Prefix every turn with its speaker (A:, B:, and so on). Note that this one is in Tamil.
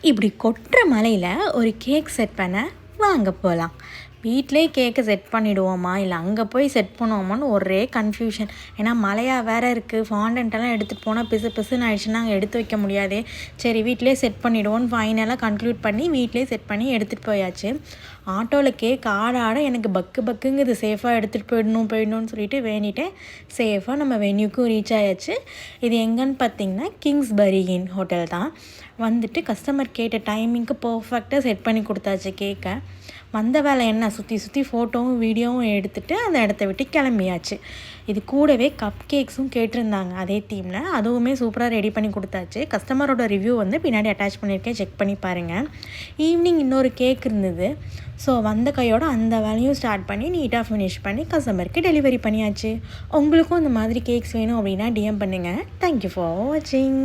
A: இப்படி கொட்டுற மழையில் ஒரு கேக் செட் பண்ண வாங்க போகலாம். வீட்டிலே கேக்கை செட் பண்ணிவிடுவோமா இல்லை அங்கே போய் செட் பண்ணுவோமான்னு ஒரே கன்ஃபியூஷன். ஏன்னா மழையாக வேறு இருக்குது, ஃபாண்டன்ட்டெல்லாம் எடுத்துகிட்டு போனால் பிசுன்னு ஆயிடுச்சுன்னா அங்கே எடுத்து வைக்க முடியாது. சரி வீட்டிலே செட் பண்ணிவிடுவோன்னு ஃபைனலாக கன்க்ளூட் பண்ணி வீட்டிலே செட் பண்ணி எடுத்துகிட்டு போயாச்சு. ஆட்டோவில் கேக் ஆட எனக்கு பக்குங்குது. சேஃபாக எடுத்துகிட்டு போயிடணும்னு சொல்லிட்டு வேண்டிட்டேன். சேஃபாக நம்ம வென்யூக்கும் ரீச் ஆயாச்சு. இது எங்கன்னு பார்த்தீங்கன்னா கிங்ஸ்பரி இன் ஹோட்டல் தான். வந்துட்டு கஸ்டமர் கேட்ட டைமிங்க்கு பர்ஃபெக்டாக செட் பண்ணி கொடுத்தாச்சு கேக்கை. வந்த வேலை என்ன, சுற்றி ஃபோட்டோவும் வீடியோவும் எடுத்துகிட்டு அந்த இடத்த விட்டு கிளம்பியாச்சு. இது கூடவே கப் கேக்ஸும் கேட்டிருந்தாங்க அதே தீமில், அதுவுமே சூப்பராக ரெடி பண்ணி கொடுத்தாச்சு. கஸ்டமரோட ரிவ்யூ வந்து பின்னாடி அட்டாச் பண்ணியிருக்கேன், செக் பண்ணி பாருங்கள். ஈவினிங் இன்னொரு கேக் இருந்தது. ஸோ வந்த கையோட அந்த வேலையும் ஸ்டார்ட் பண்ணி நீட்டாக ஃபினிஷ் பண்ணி கஸ்டமருக்கு டெலிவரி பண்ணியாச்சு. உங்களுக்கும் இந்த மாதிரி கேக்ஸ் வேணும் அப்படின்னா டிஎம் பண்ணுங்கள். தேங்க்யூ ஃபார் வாட்சிங்.